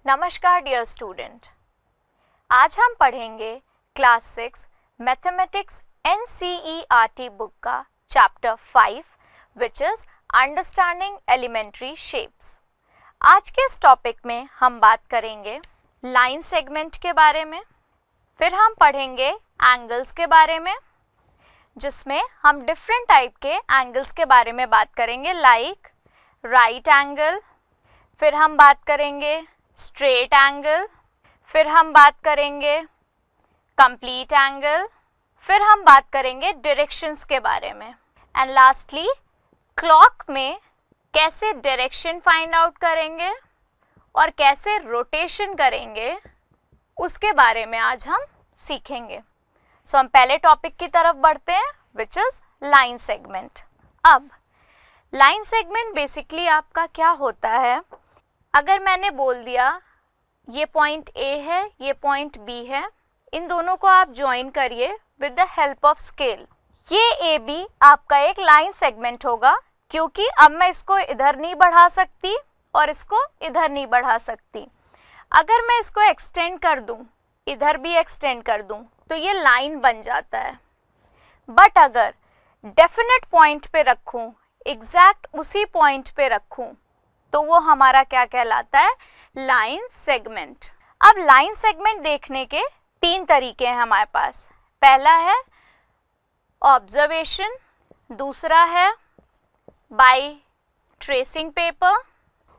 नमस्कार dear student, आज हम पढ़ेंगे क्लास 6 मैथमेटिक्स NCERT बुक का chapter 5 which is understanding elementary shapes. आज के इस टॉपिक में हम बात करेंगे लाइन सेगमेंट के बारे में, फिर हम पढ़ेंगे एंगल्स के बारे में, जिसमें हम डिफरेंट टाइप के एंगल्स के बारे में बात करेंगे लाइक राइट एंगल, फिर हम बात करेंगे स्ट्रेट एंगल, फिर हम बात करेंगे कंप्लीट एंगल, फिर हम बात करेंगे डायरेक्शंस के बारे में, एंड लास्टली क्लॉक में कैसे डायरेक्शन फाइंड आउट करेंगे और कैसे रोटेशन करेंगे उसके बारे में आज हम सीखेंगे। सो हम पहले टॉपिक की तरफ बढ़ते हैं विच इज़ लाइन सेगमेंट। अब लाइन सेगमेंट बेसिकली आपका क्या होता है, अगर मैंने बोल दिया ये पॉइंट A है, ये पॉइंट B है, इन दोनों को आप ज्वाइन करिए with the help of scale, ये AB आपका एक लाइन सेगमेंट होगा, क्योंकि अब मैं इसको इधर नहीं बढ़ा सकती और इसको इधर नहीं बढ़ा सकती। अगर मैं इसको एक्सटेंड कर दूं, इधर भी एक्सटेंड कर दूं, तो ये लाइन बन जाता है। बट अगर डेफिनेट पॉइंट पे रखूं, एग्जैक्ट उसी पॉइंट पे रखूं, तो वो हमारा क्या कहलाता है, लाइन सेगमेंट। अब लाइन सेगमेंट देखने के 3 तरीके हैं हमारे पास। पहला है ऑब्जर्वेशन, दूसरा है बाय ट्रेसिंग पेपर,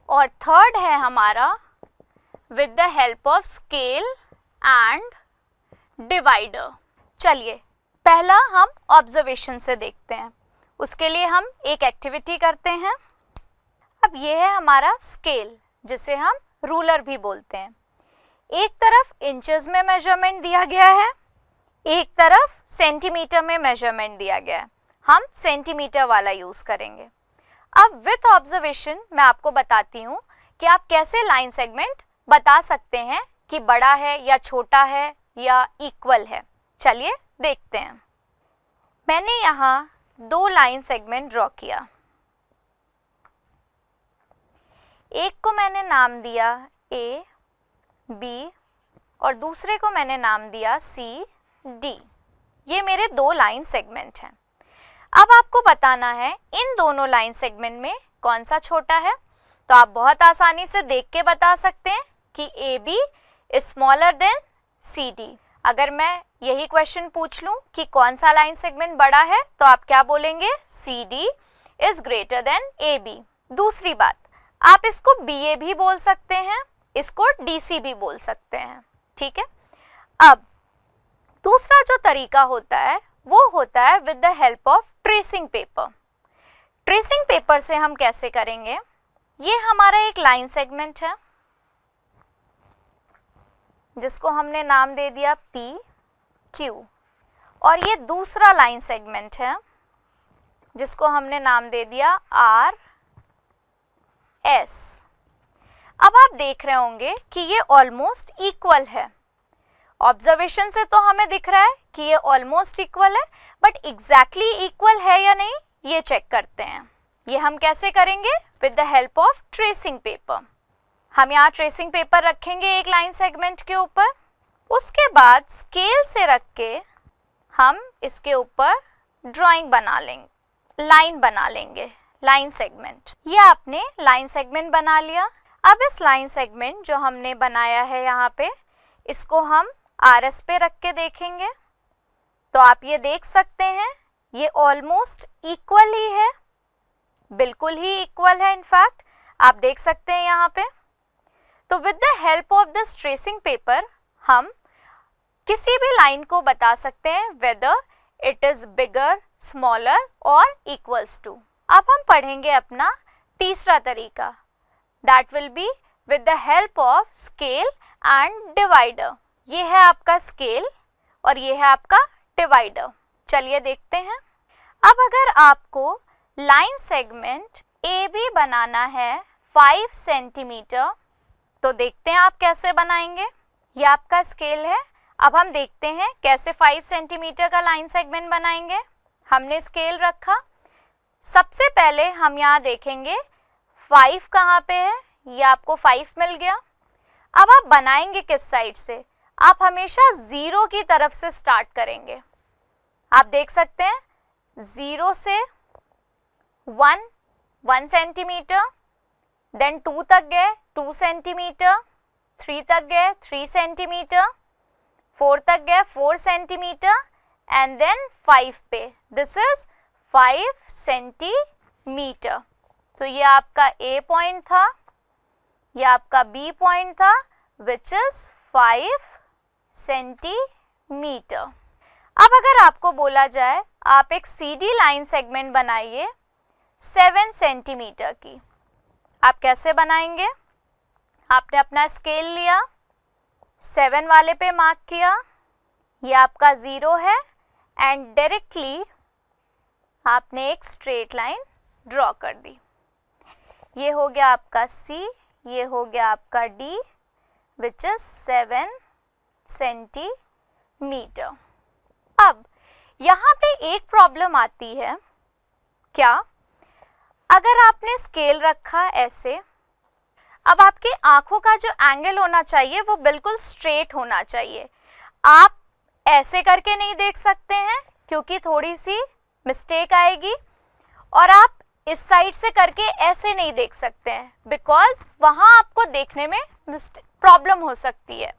और थर्ड है हमारा with the help of scale and divider. चलिए पहला हम ऑब्जर्वेशन से देखते हैं। उसके लिए हम एक एक्टिविटी करते हैं। अब ये है हमारा स्केल, जिसे हम रूलर भी बोलते हैं। एक तरफ इंचेस में मेजरमेंट दिया गया है, एक तरफ सेंटीमीटर में मेजरमेंट दिया गया है। हम सेंटीमीटर वाला यूज करेंगे। अब विथ ऑब्जर्वेशन मैं आपको बताती हूँ कि आप कैसे लाइन सेगमेंट बता सकते हैं कि बड़ा है या छोटा है या इक्वल है। चलिए देखते हैं। मैंने यहाँ 2 लाइन सेगमेंट ड्रॉ किया। एक को मैंने नाम दिया A, B और दूसरे को मैंने नाम दिया C, D। ये मेरे 2 लाइन सेगमेंट हैं। अब आपको बताना है इन दोनों लाइन सेगमेंट में कौन सा छोटा है। तो आप बहुत आसानी से देख के बता सकते हैं कि AB is smaller than CD। अगर मैं यही क्वेश्चन पूछ लूं कि कौन सा लाइन सेगमेंट बड़ा है, तो आप क्या बोलेंगे, CD is greater than AB। दूसरी बात, आप इसको BA भी बोल सकते हैं, इसको DC भी बोल सकते हैं, ठीक है। अब दूसरा जो तरीका होता है वो होता है with the help of tracing paper. Tracing paper से हम कैसे करेंगे, ये हमारा एक लाइन सेगमेंट है जिसको हमने नाम दे दिया PQ, और ये दूसरा लाइन सेगमेंट है जिसको हमने नाम दे दिया RS। अब आप देख रहे होंगे कि ये ऑलमोस्ट इक्वल है। ऑब्जर्वेशन से तो हमें दिख रहा है कि ये ऑलमोस्ट इक्वल है, बट एग्जैक्टली इक्वल है या नहीं ये चेक करते हैं। ये हम कैसे करेंगे, with the help of tracing paper. हम यहाँ ट्रेसिंग पेपर रखेंगे एक लाइन सेगमेंट के ऊपर, उसके बाद स्केल से रख के हम इसके ऊपर ड्राइंग बना लेंगे, लाइन बना लेंगे, लाइन सेगमेंट। ये आपने लाइन सेगमेंट बना लिया। अब इस लाइन सेगमेंट जो हमने बनाया है यहाँ पे, इसको हम RS पे रख के देखेंगे, तो आप ये देख सकते हैं ये ऑलमोस्ट इक्वल ही है, बिल्कुल ही इक्वल है। इनफैक्ट आप देख सकते हैं यहाँ पे। तो with the help of this tracing paper हम किसी भी लाइन को बता सकते हैं whether it is bigger, smaller और इक्वल्स टू। अब हम पढ़ेंगे अपना तीसरा तरीका, that will be with the help of scale and divider. ये है आपका स्केल और ये है आपका डिवाइडर। चलिए देखते हैं। अब अगर आपको लाइन सेगमेंट AB बनाना है 5 सेंटीमीटर, तो देखते हैं आप कैसे बनाएंगे। ये आपका स्केल है। अब हम देखते हैं कैसे 5 सेंटीमीटर का लाइन सेगमेंट बनाएंगे। हमने स्केल रखा, सबसे पहले हम यहाँ देखेंगे 5 कहाँ पे है, ये आपको 5 मिल गया। अब आप बनाएंगे किस साइड से? आप हमेशा 0 की तरफ से स्टार्ट करेंगे। आप देख सकते हैं 0 से 1 सेंटीमीटर, देन 2 तक गए 2 सेंटीमीटर, 3 तक गए 3 सेंटीमीटर, 4 तक गए 4 सेंटीमीटर एंड देन 5 पे, दिस इज 5 सेंटीमीटर। तो ये आपका A पॉइंट था, ये आपका B पॉइंट था विच इज 5 सेंटीमीटर। अब अगर आपको बोला जाए आप एक CD लाइन सेगमेंट बनाइए 7 सेंटीमीटर की, आप कैसे बनाएंगे? आपने अपना स्केल लिया, 7 वाले पे मार्क किया, ये आपका 0 है एंड डायरेक्टली आपने एक स्ट्रेट लाइन ड्रॉ कर दी। ये हो गया आपका C, ये हो गया आपका D विच इज 7 सेंटीमीटर। अब यहाँ पे एक प्रॉब्लम आती है, क्या? अगर आपने स्केल रखा ऐसे, अब आपकी आंखों का जो एंगल होना चाहिए वो बिल्कुल स्ट्रेट होना चाहिए। आप ऐसे करके नहीं देख सकते हैं क्योंकि थोड़ी सी मिस्टेक आएगी, और आप इस साइड से करके ऐसे नहीं देख सकते हैं बिकॉज वहाँ आपको देखने में प्रॉब्लम हो सकती है।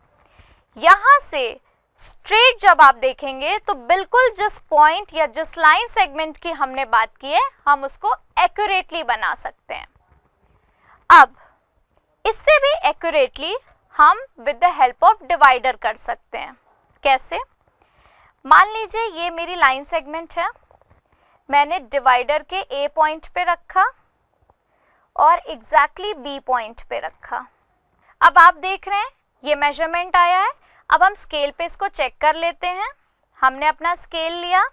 यहाँ से स्ट्रेट जब आप देखेंगे तो बिल्कुल जिस पॉइंट या जिस लाइन सेगमेंट की हमने बात की है हम उसको एक्यूरेटली बना सकते हैं। अब इससे भी एक्यूरेटली हम with the help of divider कर सकते हैं। कैसे? मान लीजिए ये मेरी लाइन सेगमेंट है, मैंने डिवाइडर के A पॉइंट पे रखा और एग्जैक्टली B पॉइंट पे रखा। अब आप देख रहे हैं ये मेजरमेंट आया है। अब हम स्केल पे इसको चेक कर लेते हैं। हमने अपना स्केल लिया,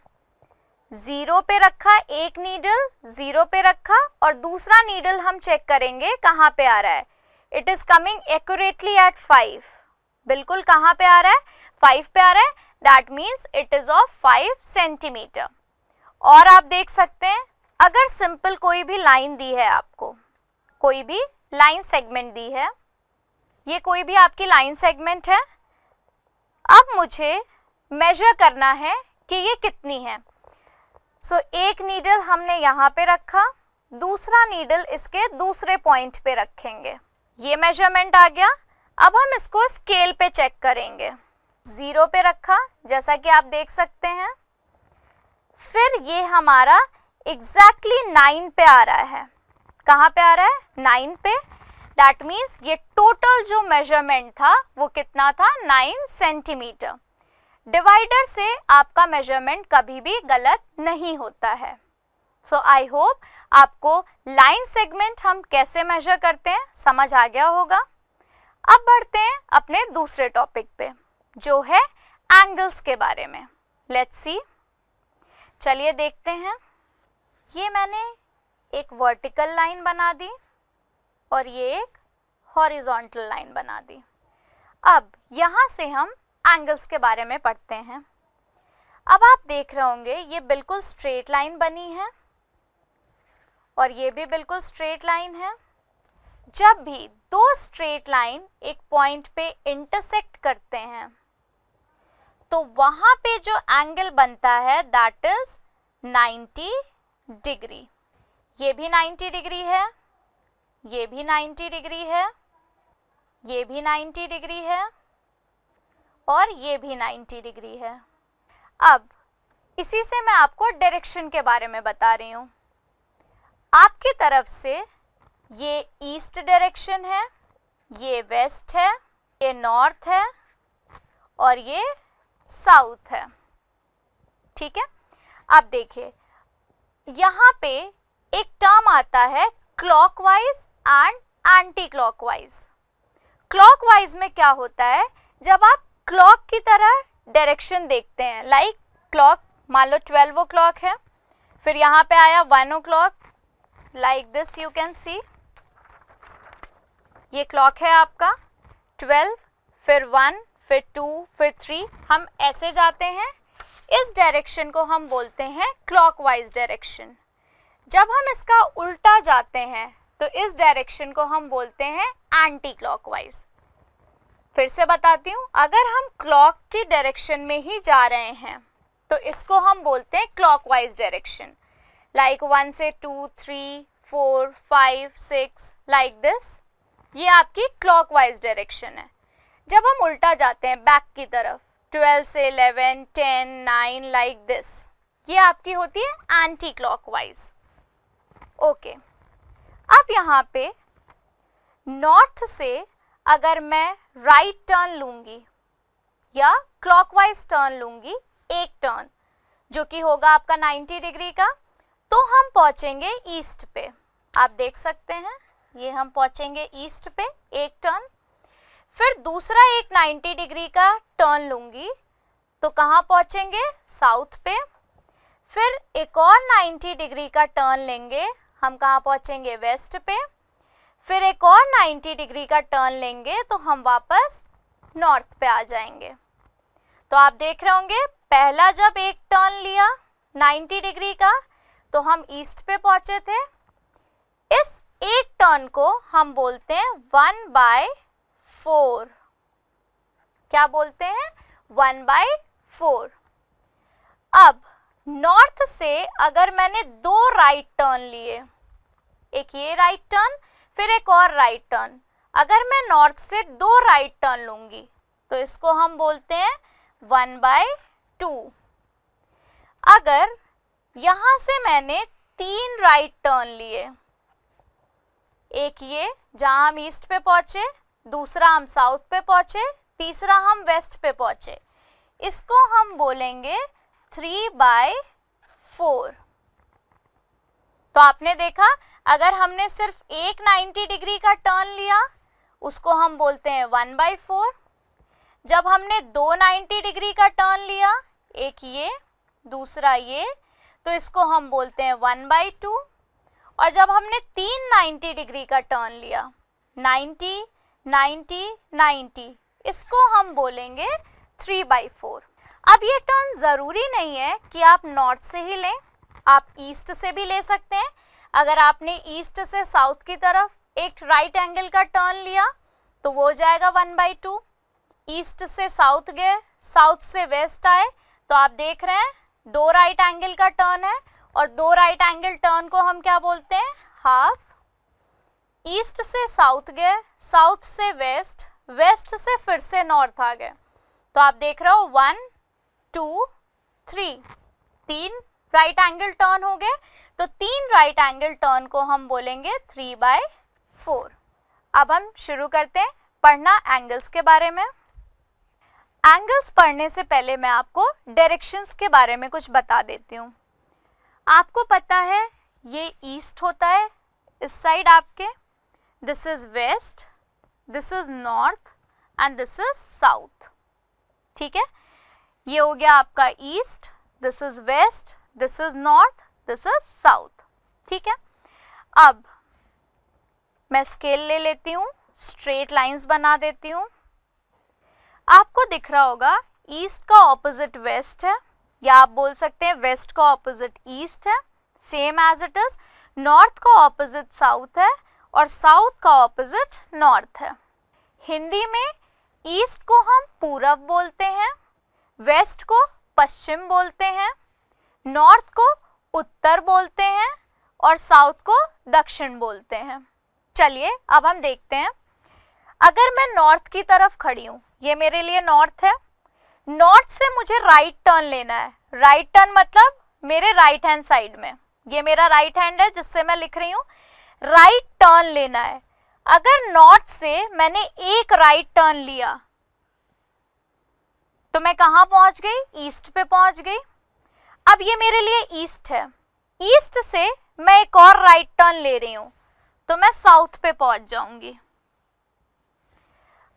0 पे रखा, एक नीडल 0 पे रखा और दूसरा नीडल हम चेक करेंगे कहाँ पे आ रहा है। It is coming accurately at 5, बिल्कुल कहाँ पे आ रहा है? 5 पे आ रहा है, that means it is of 5 centimetre. और आप देख सकते हैं अगर सिंपल कोई भी लाइन दी है आपको, कोई भी लाइन सेगमेंट दी है, ये कोई भी आपकी लाइन सेगमेंट है, अब मुझे मेजर करना है कि ये कितनी है। सो एक नीडल हमने यहाँ पे रखा, दूसरा नीडल इसके दूसरे पॉइंट पे रखेंगे, ये मेजरमेंट आ गया। अब हम इसको स्केल पे चेक करेंगे, 0 पे रखा जैसा कि आप देख सकते हैं, फिर ये हमारा एग्जैक्टली 9 पे आ रहा है। कहाँ पे आ रहा है? 9 पे। दैट मीन्स ये टोटल जो मेजरमेंट था वो कितना था? 9 सेंटीमीटर। डिवाइडर से आपका मेजरमेंट कभी भी गलत नहीं होता है। सो आई होप आपको लाइन सेगमेंट हम कैसे मेजर करते हैं समझ आ गया होगा। अब बढ़ते हैं अपने दूसरे टॉपिक पे जो है एंगल्स के बारे में। लेट्स सी, चलिए देखते हैं। ये मैंने एक वर्टिकल लाइन बना दी और ये एक हॉरिजॉन्टल लाइन बना दी। अब यहाँ से हम एंगल्स के बारे में पढ़ते हैं। अब आप देख रहे होंगे ये बिल्कुल स्ट्रेट लाइन बनी है और ये भी बिल्कुल स्ट्रेट लाइन है। जब भी दो स्ट्रेट लाइन एक पॉइंट पे इंटरसेक्ट करते हैं तो वहां पे जो एंगल बनता है दैट इज 90 डिग्री। ये भी 90 डिग्री है, ये भी 90 डिग्री है, ये भी 90 डिग्री है और ये भी 90 डिग्री है। अब इसी से मैं आपको डायरेक्शन के बारे में बता रही हूँ। आपकी तरफ से ये ईस्ट डायरेक्शन है, ये वेस्ट है, ये नॉर्थ है और ये साउथ है। ठीक है, अब देखिए यहाँ पे एक टर्म आता है clockwise and anti clockwise. Clockwise में क्या होता है, जब आप क्लॉक की तरह डायरेक्शन देखते हैं, लाइक क्लॉक मान लो 12 o'clock है, फिर यहाँ पे आया 1 o'clock, like this you can see. ये क्लॉक है आपका 12, फिर 1, फिर 2, फिर 3, हम ऐसे जाते हैं। इस डायरेक्शन को हम बोलते हैं क्लॉकवाइज डायरेक्शन। जब हम इसका उल्टा जाते हैं तो इस डायरेक्शन को हम बोलते हैं एंटी क्लॉकवाइज। फिर से बताती हूँ, अगर हम क्लॉक की डायरेक्शन में ही जा रहे हैं तो इसको हम बोलते हैं क्लॉकवाइज डायरेक्शन, लाइक 1 से 2, 3, 4, 5, 6 लाइक दिस, ये आपकी क्लॉकवाइज डायरेक्शन है। जब हम उल्टा जाते हैं बैक की तरफ, 12 से 11, 10, 9 लाइक दिस, ये आपकी होती है एंटी क्लॉकवाइज। ओके, अब यहाँ पे नॉर्थ से अगर मैं राइट टर्न लूंगी या क्लॉकवाइज टर्न लूंगी, एक टर्न जो कि होगा आपका 90 डिग्री का, तो हम पहुंचेंगे ईस्ट पे। आप देख सकते हैं ये हम पहुंचेंगे ईस्ट पे एक टर्न। फिर दूसरा एक 90 डिग्री का टर्न लूंगी तो कहाँ पहुंचेंगे, साउथ पे। फिर एक और 90 डिग्री का टर्न लेंगे, हम कहाँ पहुंचेंगे, वेस्ट पे। फिर एक और 90 डिग्री का टर्न लेंगे तो हम वापस नॉर्थ पे आ जाएंगे। तो आप देख रहे होंगे, पहला जब एक टर्न लिया 90 डिग्री का तो हम ईस्ट पे पहुंचे थे। इस एक टर्न को हम बोलते हैं 1/4। क्या बोलते हैं, 1/4। अब नॉर्थ से अगर मैंने 2 राइट टर्न लिए, एक ये राइट टर्न फिर एक और राइट टर्न, अगर मैं नॉर्थ से 2 राइट टर्न लूंगी तो इसको हम बोलते हैं 1/2। अगर यहां से मैंने 3 राइट टर्न लिए, एक ये जहां हम ईस्ट पे पहुंचे, दूसरा हम साउथ पे पहुंचे, तीसरा हम वेस्ट पे पहुंचे, इसको हम बोलेंगे 3/4। तो आपने देखा, अगर हमने सिर्फ एक 90 डिग्री का टर्न लिया उसको हम बोलते हैं 1/4। जब हमने 2 90 डिग्री का टर्न लिया, एक ये दूसरा ये, तो इसको हम बोलते हैं 1/2। और जब हमने 3 90 डिग्री का टर्न लिया, 90, 90, 90, इसको हम बोलेंगे 3/4। अब ये टर्न ज़रूरी नहीं है कि आप नॉर्थ से ही लें, आप ईस्ट से भी ले सकते हैं। अगर आपने ईस्ट से साउथ की तरफ एक राइट एंगल का टर्न लिया तो वो हो जाएगा 1/2। ईस्ट से साउथ गए, साउथ से वेस्ट आए, तो आप देख रहे हैं 2 राइट एंगल का टर्न है, और 2 राइट एंगल टर्न को हम क्या बोलते हैं, हाफ। ईस्ट से साउथ गए, साउथ से वेस्ट, वेस्ट से फिर से नॉर्थ आ गए, तो आप देख रहे हो 1, 2, 3, 3 राइट एंगल टर्न हो गए, तो 3 राइट एंगल टर्न को हम बोलेंगे 3/4। अब हम शुरू करते हैं पढ़ना एंगल्स के बारे में। एंगल्स पढ़ने से पहले मैं आपको डायरेक्शंस के बारे में कुछ बता देती हूँ। आपको पता है ये ईस्ट होता है इस साइड आपके, this is west, this is north and this is south. ठीक है, ये हो गया आपका east, this is west, this is north, this is south. ठीक है, अब मैं स्केल ले लेती हूँ, स्ट्रेट लाइंस बना देती हूँ। आपको दिख रहा होगा ईस्ट का ऑपोजिट वेस्ट है, या आप बोल सकते हैं वेस्ट का ऑपोजिट ईस्ट है, same as it is. North का ऑपोजिट साउथ है और साउथ का ऑपोजिट नॉर्थ है। हिंदी में ईस्ट को हम पूरब बोलते हैं, वेस्ट को पश्चिम बोलते हैं, नॉर्थ को उत्तर बोलते हैं और साउथ को दक्षिण बोलते हैं। चलिए अब हम देखते हैं, अगर मैं नॉर्थ की तरफ खड़ी हूँ, ये मेरे लिए नॉर्थ है, नॉर्थ से मुझे राइट टर्न लेना है। राइट टर्न मतलब मेरे राइट हैंड साइड में, ये मेरा राइट हैंड है जिससे मैं लिख रही हूँ, राइट टर्न लेना है। अगर नॉर्थ से मैंने एक राइट टर्न लिया तो मैं कहाँ पहुंच गई, ईस्ट पे पहुंच गई। अब ये मेरे लिए ईस्ट है, ईस्ट से मैं एक और राइट टर्न ले रही हूं तो मैं साउथ पे पहुंच जाऊंगी।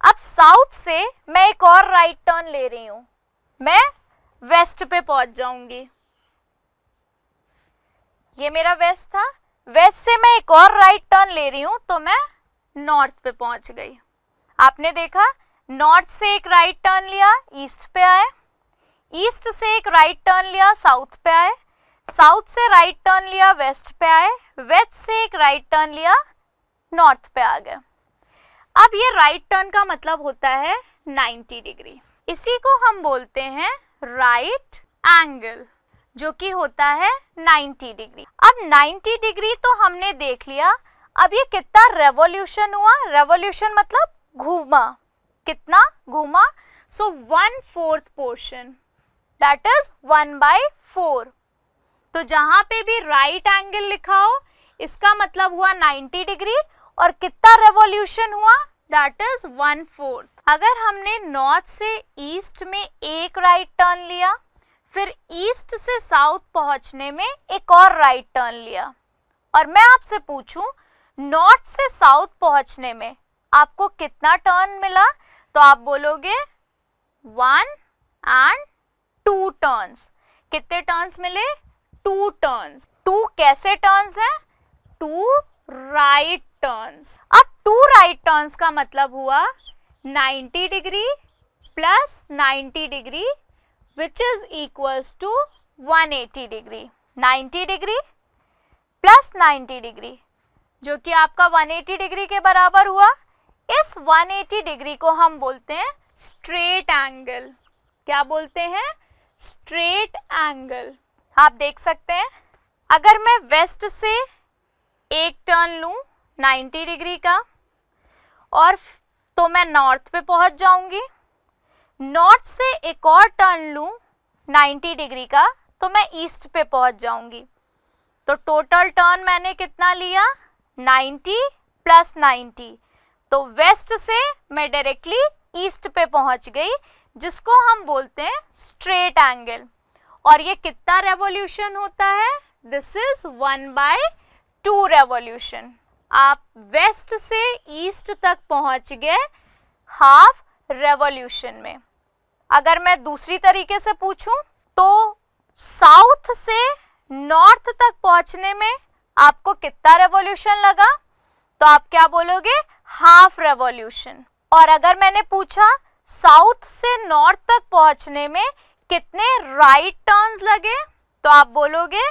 अब साउथ से मैं एक और राइट टर्न ले रही हूं, मैं वेस्ट पे पहुंच जाऊंगी। ये मेरा वेस्ट था, वेस्ट से मैं एक और राइट टर्न ले रही हूं तो मैं नॉर्थ पे पहुंच गई। आपने देखा, नॉर्थ से एक राइट टर्न लिया, ईस्ट पे आए, ईस्ट से एक राइट टर्न लिया, साउथ पे आए, साउथ से राइट टर्न लिया, वेस्ट पे आए, वेस्ट से एक राइट टर्न लिया, नॉर्थ पे आ गए। अब ये राइट टर्न का मतलब होता है 90 डिग्री, इसी को हम बोलते हैं राइट एंगल, जो कि होता है 90 डिग्री। अब 90 डिग्री तो हमने देख लिया, अब ये कितना रेवोल्यूशन हुआ, रेवोल्यूशन मतलब घूमा, कितना घूमा, सो 1/4 पोर्शन, दैट इज 1/4। तो जहां पे भी राइट एंगल लिखा हो इसका मतलब हुआ 90 डिग्री, और कितना रेवोल्यूशन हुआ, दैट इज 1/4। अगर हमने नॉर्थ से ईस्ट में एक राइट टर्न लिया, फिर ईस्ट से साउथ पहुंचने में एक और राइट टर्न लिया, और मैं आपसे पूछूं नॉर्थ से साउथ पहुंचने में आपको कितना टर्न मिला, तो आप बोलोगे 1 and 2 टर्न्स। कितने टर्न्स मिले, 2 टर्न्स। 2 कैसे टर्न्स हैं, 2 राइट टर्न्स। अब 2 राइट टर्न्स का मतलब हुआ 90 degree plus 90 degree which is equals to 180 degree. 90 degree plus 90 degree जो कि आपका 180 डिग्री के बराबर हुआ। इस 180 डिग्री को हम बोलते हैं स्ट्रेट एंगल। क्या बोलते हैं, स्ट्रेट एंगल। आप देख सकते हैं अगर मैं वेस्ट से एक टर्न लूं 90 डिग्री का, और तो मैं नॉर्थ पे पहुंच जाऊंगी। नॉर्थ से एक और टर्न लूं 90 डिग्री का, तो मैं ईस्ट पे पहुंच जाऊंगी। तो टोटल टर्न मैंने कितना लिया, 90 प्लस 90, तो वेस्ट से मैं डायरेक्टली ईस्ट पे पहुंच गई, जिसको हम बोलते हैं स्ट्रेट एंगल। और ये कितना रेवोल्यूशन होता है, दिस इज 1/2 रेवोल्यूशन। आप वेस्ट से ईस्ट तक पहुंच गए हाफ रेवोल्यूशन में। अगर मैं दूसरी तरीके से पूछूं तो साउथ से नॉर्थ तक पहुंचने में आपको कितना रेवोल्यूशन लगा, तो आप क्या बोलोगे, हाफ रेवोल्यूशन। और अगर मैंने पूछा साउथ से नॉर्थ तक पहुंचने में कितने राइट टर्न्स लगे, तो आप बोलोगे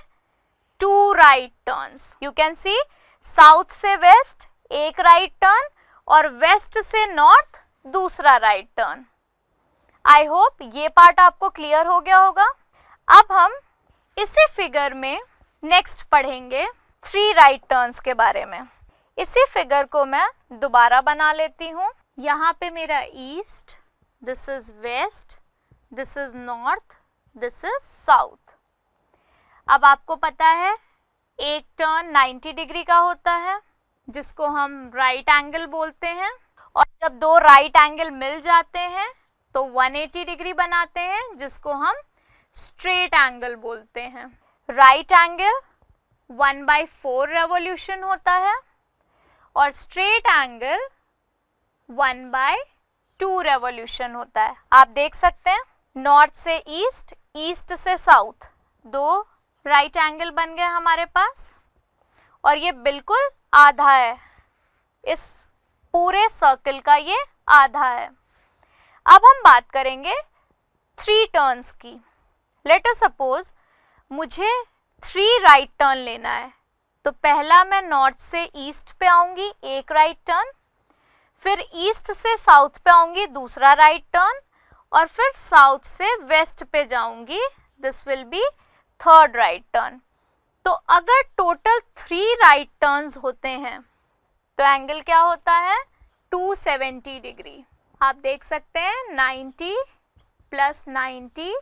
2 right turns. You can see south से वेस्ट एक राइट टर्न और वेस्ट से नॉर्थ दूसरा राइट टर्न। आई होप ये पार्ट आपको क्लियर हो गया होगा। अब हम इसी फिगर में नेक्स्ट पढ़ेंगे 3 राइट टर्न्स के बारे में। इसी फिगर को मैं दोबारा बना लेती हूँ। यहाँ पे मेरा east, this is west, this is north, this is south. अब आपको पता है एक टर्न 90 डिग्री का होता है जिसको हम राइट एंगल बोलते हैं, और जब 2 राइट एंगल मिल जाते हैं तो 180 डिग्री बनाते हैं जिसको हम स्ट्रेट एंगल बोलते हैं। राइट एंगल 1/4 रेवोल्यूशन होता है और स्ट्रेट एंगल 1/2 रेवोल्यूशन होता है। आप देख सकते हैं नॉर्थ से ईस्ट, ईस्ट से साउथ, 2 राइट एंगल बन गए हमारे पास, और ये बिल्कुल आधा है, इस पूरे सर्कल का ये आधा है। अब हम बात करेंगे 3 टर्न्स की। लेट अस सपोज मुझे 3 राइट टर्न लेना है, तो पहला मैं नॉर्थ से ईस्ट पे आऊंगी एक राइट टर्न, फिर ईस्ट से साउथ पे आऊंगी दूसरा राइट टर्न, और फिर साउथ से वेस्ट पे जाऊंगी, this will be 3rd right turn. तो अगर टोटल 3 राइट टर्न्स होते हैं तो एंगल क्या होता है, 270 डिग्री। आप देख सकते हैं 90 प्लस 90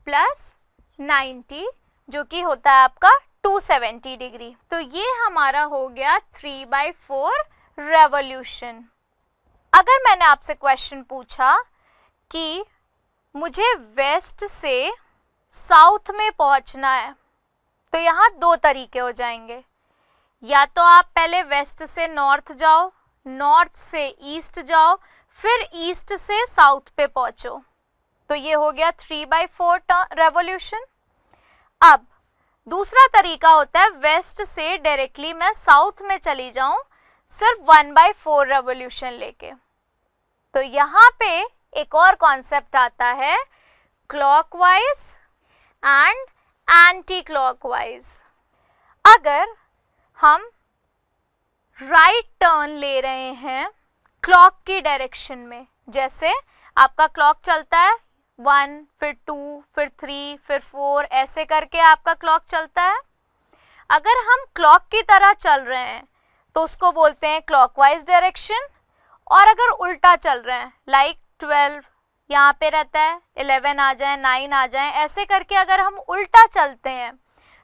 प्लस 90 जो कि होता है आपका 270 डिग्री। तो ये हमारा हो गया 3/4 रेवोल्यूशन। अगर मैंने आपसे क्वेश्चन पूछा कि मुझे वेस्ट से साउथ में पहुंचना है, तो यहाँ 2 तरीके हो जाएंगे। या तो आप पहले वेस्ट से नॉर्थ जाओ, नॉर्थ से ईस्ट जाओ, फिर ईस्ट से साउथ पे पहुंचो, तो ये हो गया 3/4 रेवोल्यूशन। अब दूसरा तरीका होता है वेस्ट से डायरेक्टली मैं साउथ में चली जाऊं सिर्फ 1/4 रेवोल्यूशन लेके। तो यहाँ पे एक और कॉन्सेप्ट आता है क्लॉकवाइज एंड एंटी क्लॉकवाइज। अगर हम राइट टर्न ले रहे हैं क्लॉक की डायरेक्शन में। जैसे आपका क्लॉक चलता है 1, फिर 2, फिर 3, फिर 4, ऐसे करके आपका क्लॉक चलता है। अगर हम क्लॉक की तरह चल रहे हैं तो उसको बोलते हैं क्लॉकवाइज डायरेक्शन। और अगर उल्टा चल रहे हैं, लाइक 12 यहाँ पे रहता है, 11 आ जाए, 9 आ जाए, ऐसे करके अगर हम उल्टा चलते हैं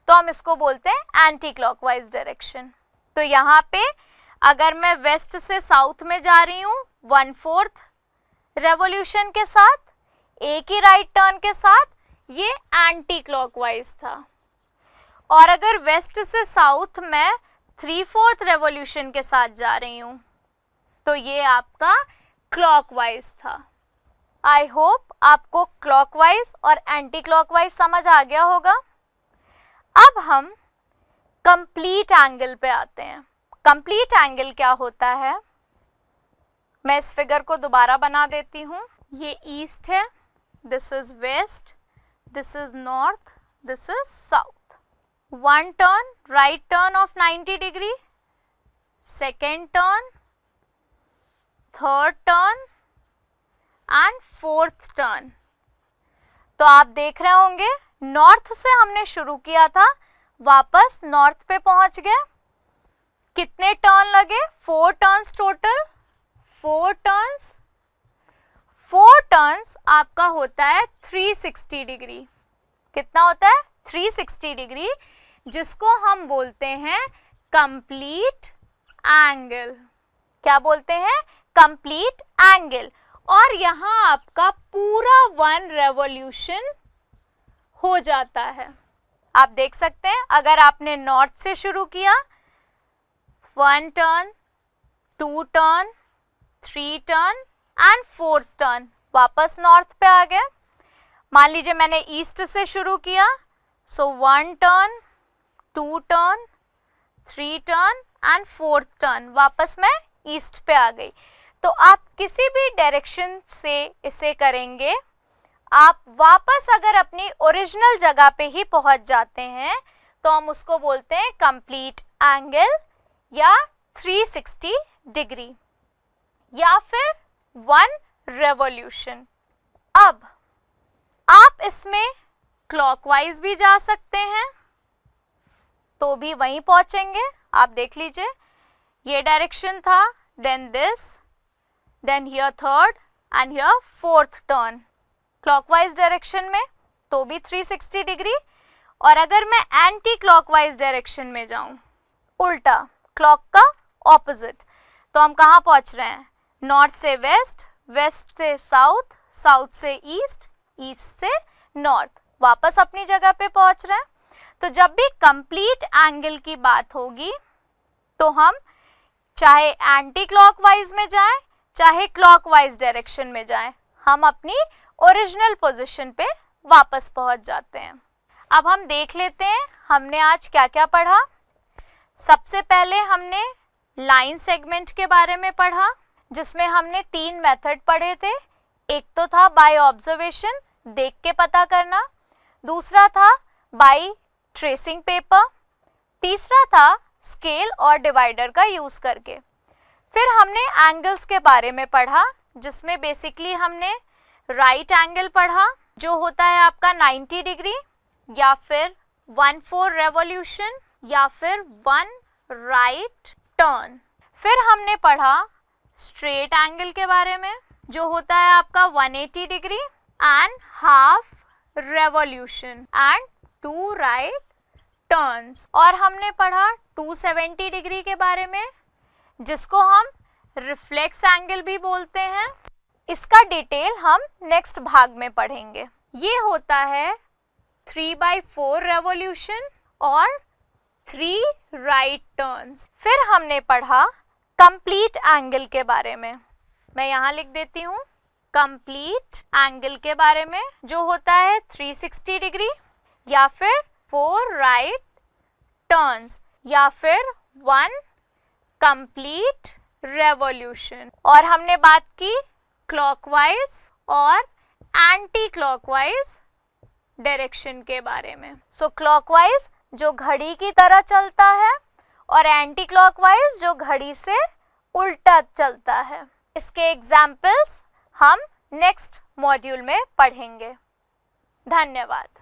तो हम इसको बोलते हैं एंटी क्लॉकवाइज डायरेक्शन। तो यहाँ पे अगर मैं वेस्ट से साउथ में जा रही हूँ 1/4 रेवोल्यूशन के साथ, एक ही राइट टर्न के साथ, ये एंटी क्लॉकवाइज था। और अगर वेस्ट से साउथ में 3/4 रेवोल्यूशन के साथ जा रही हूँ तो ये आपका क्लॉकवाइज था। आई होप आपको क्लॉकवाइज और एंटी क्लॉकवाइज समझ आ गया होगा। अब हम कंप्लीट एंगल पे आते हैं। कंप्लीट एंगल क्या होता है, मैं इस फिगर को दोबारा बना देती हूँ। ये ईस्ट है, this is west, this is north, this is south. One turn, right turn of 90 degree, second turn, third turn and fourth turn. तो आप देख रहे होंगे नॉर्थ से हमने शुरू किया था, वापस नॉर्थ पे पहुंच गए। कितने टर्न लगे? 4 टर्न्स टोटल। 4 टर्न्स, 4 टर्न्स आपका होता है 360 डिग्री। कितना होता है? 360 डिग्री, जिसको हम बोलते हैं कंप्लीट एंगल। क्या बोलते हैं? Complete angle. और यहाँ आपका पूरा 1 रेवोल्यूशन हो जाता है। आप देख सकते हैं अगर आपने नॉर्थ से शुरू किया, 1 turn, 2 turn, 3 turn and 4th turn, वापस नॉर्थ पे आ गए। मान लीजिए मैंने ईस्ट से शुरू किया, सो 1 turn, 2 turn, 3 turn and 4th turn, वापस मैं ईस्ट पे आ गई। तो आप किसी भी डायरेक्शन से इसे करेंगे, आप वापस अगर अपनी ओरिजिनल जगह पे ही पहुंच जाते हैं तो हम उसको बोलते हैं कंप्लीट एंगल या 360 डिग्री या फिर 1 रेवोल्यूशन। अब आप इसमें क्लॉकवाइज भी जा सकते हैं तो भी वहीं पहुंचेंगे। आप देख लीजिए, ये डायरेक्शन था, then this, then here third and here 4th turn. Clockwise direction में तो भी 360 डिग्री। और अगर मैं एंटी क्लॉकवाइज डायरेक्शन में जाऊं, उल्टा, क्लॉक का ऑपोजिट, तो हम कहाँ पहुंच रहे हैं? नॉर्थ से वेस्ट, वेस्ट से साउथ, साउथ से ईस्ट, ईस्ट से नॉर्थ, वापस अपनी जगह पे पहुंच रहे हैं। तो जब भी कंप्लीट एंगल की बात होगी तो हम चाहे एंटी क्लॉकवाइज में जाएं, चाहे क्लॉकवाइज डायरेक्शन में जाएं, हम अपनी ओरिजिनल पोजीशन पे वापस पहुंच जाते हैं। अब हम देख लेते हैं हमने आज क्या क्या पढ़ा। सबसे पहले हमने लाइन सेगमेंट के बारे में पढ़ा, जिसमें हमने 3 मेथड पढ़े थे। एक तो था बाय ऑब्जर्वेशन, देख के पता करना, दूसरा था बाय ट्रेसिंग पेपर, तीसरा था स्केल और डिवाइडर का यूज करके। फिर हमने एंगल्स के बारे में पढ़ा, जिसमें बेसिकली हमने राइट एंगल पढ़ा जो होता है आपका 90 डिग्री या फिर 1/4 रेवोल्यूशन या फिर 1 राइट टर्न। फिर हमने पढ़ा स्ट्रेट एंगल के बारे में जो होता है आपका 180 degree and half revolution and 2 right turns. और हमने पढ़ा 270 डिग्री के बारे में, जिसको हम रिफ्लेक्स एंगल भी बोलते हैं। इसका डिटेल हम नेक्स्ट भाग में पढ़ेंगे। ये होता है 3/4 रेवोल्यूशन और 3 राइट टर्न्स। फिर हमने पढ़ा कंप्लीट एंगल के बारे में, मैं यहाँ लिख देती हूँ, कंप्लीट एंगल के बारे में जो होता है 360 डिग्री या फिर 4 राइट टर्न्स या फिर 1 कंप्लीट रेवोल्यूशन। और हमने बात की क्लॉकवाइज और एंटी क्लॉकवाइज डायरेक्शन के बारे में। सो क्लॉकवाइज जो घड़ी की तरह चलता है और एंटी क्लॉकवाइज जो घड़ी से उल्टा चलता है। इसके एग्जाम्पल्स हम नेक्स्ट मॉड्यूल में पढ़ेंगे। धन्यवाद।